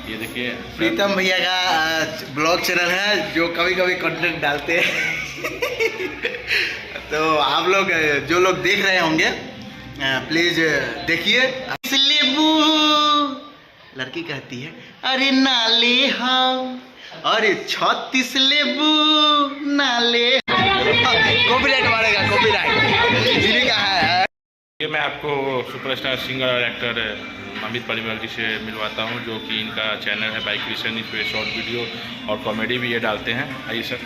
ये देखिए प्रीतम भैया का ब्लॉग चैनल है जो कभी कभी कंटेंट डालते हैं। तो आप लोग जो लोग देख रहे होंगे प्लीज देखिए। लेबू लड़की कहती है अरे नाले हम, अरे 36 लेबू नाले। कॉपीराइट मारेगा, कॉपीराइट जिन्हीं का है। ये मैं आपको सुपरस्टार सिंगर और एक्टर अमित परिमल जी से मिलवाता हूँ, जो कि इनका चैनल है बाइक क्रिएशन। इस पर शॉर्ट वीडियो और कॉमेडी भी ये डालते हैं। आइए सर।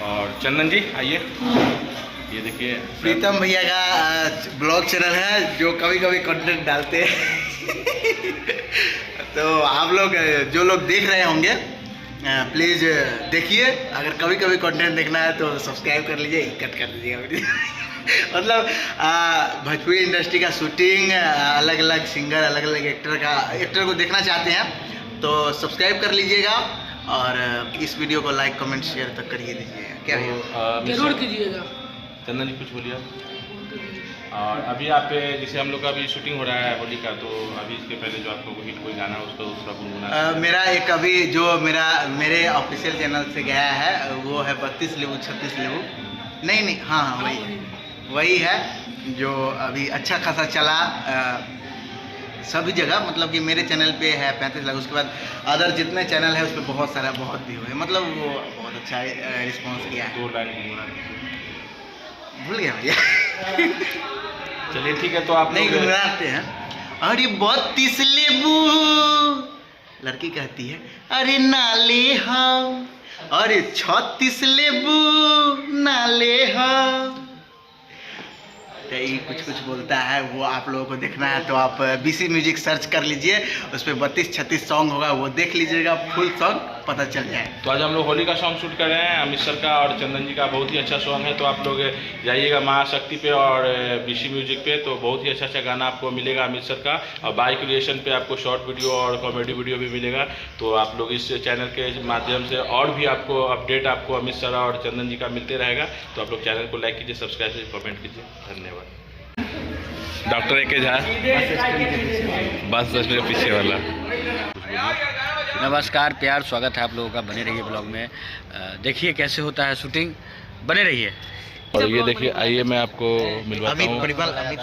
और चंदन जी आइए। ये देखिए प्रीतम भैया का ब्लॉग चैनल है जो कभी कभी कंटेंट डालते हैं। तो आप लोग जो लोग देख रहे होंगे प्लीज देखिए। अगर कभी कभी कंटेंट देखना है तो सब्सक्राइब कर लीजिए, कट कर लीजिएगा। मतलब भोजपुरी इंडस्ट्री का शूटिंग, अलग अलग सिंगर, अलग अलग एक्टर को देखना चाहते हैं तो सब्सक्राइब कर लीजिएगा और इस वीडियो को लाइक कमेंट शेयर तक करिए दीजिएगा। क्या जरूर कीजिएगा। चंदन जी कुछ बोलिए। और अभी आप जैसे हम लोग का अभी शूटिंग हो रहा है होली का, तो अभी इसके पहले जो आप लोग हिट कोई गाना उसको उसका गुनगुना। मेरा एक अभी जो मेरे ऑफिशियल चैनल से गया है वो है 32 लेबू 36 लेबू। नहीं हाँ वही है जो अभी अच्छा खासा चला सभी जगह। मतलब कि मेरे चैनल पे है 35 लाख, उसके बाद अदर जितने चैनल है उस पर बहुत सारा बहुत व्यू है। मतलब वो बहुत अच्छा रिस्पॉन्स किया है। 2 लाइन गुनगुना भूल गया भैया। चलिए ठीक है। तो आप नहीं गुनगुनाते हैं। अरे 32 लेबू लड़की कहती है अरे नाले हम, अरे 36 लेबू नाले हम। कुछ बोलता है वो आप लोगों को देखना है तो आप BC म्यूजिक सर्च कर लीजिए, उस पर 32-36 सॉन्ग होगा, वो देख लीजिएगा, फुल सॉन्ग पता चल जाए। तो आज हम लोग होली का सॉन्ग शूट कर रहे हैं। अमित सर का और चंदन जी का बहुत ही अच्छा सॉन्ग है। तो आप लोग जाइएगा महाशक्ति पे और BC म्यूजिक पे, तो बहुत ही अच्छा गाना आपको मिलेगा अमित सर का। और बाइक क्रिएशन पे आपको शॉर्ट वीडियो और कॉमेडी वीडियो भी मिलेगा। तो आप लोग इस चैनल के माध्यम से और भी आपको अपडेट आपको अमित सर और चंदन जी का मिलते रहेगा। तो आप लोग चैनल को लाइक कीजिए, सब्सक्राइब कीजिए, कमेंट कीजिए। धन्यवाद। डॉक्टर AK झा बस के पीछे वाला। नमस्कार, प्यार स्वागत है आप लोगों का। बने रहिए ब्लॉग में, देखिए कैसे होता है शूटिंग, बने रहिए। और ये देखिए, आइए मैं आपको मिलवाता हूँ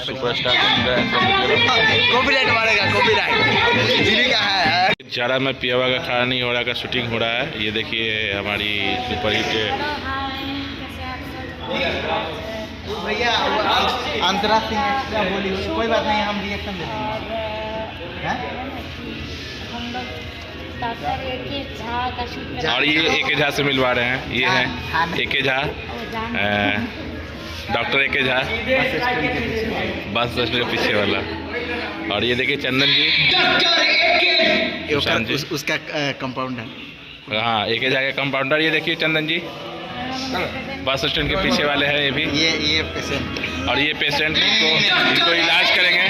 सुपरस्टार सिंगर। कॉपीराइट मारेगा, कॉपीराइट जिन्हीं का है। ज़्यादा मैं पियावा का खाना नहीं हो रहा का शूटिंग हो रहा है। ये देखिए हमारी सुपरहिट भैया अंतर्राष्ट्रीय एक्स्ट्रा बोली, कोई बात नहीं, हम रिएक्शन दे देंगे। और ये AK झा से मिलवा रहे हैं। ये है AK Jha, doctor AK Jha बस के पीछे वाला। और ये देखिए चंदन जी, उसका कंपाउंडर। हाँ AK झा के कंपाउंडर। ये देखिए चंदन जी बस स्टैंड के पीछे वाले हैं। ये भी ये पेशेंट, और ये पेशेंट को इनको इलाज करेंगे।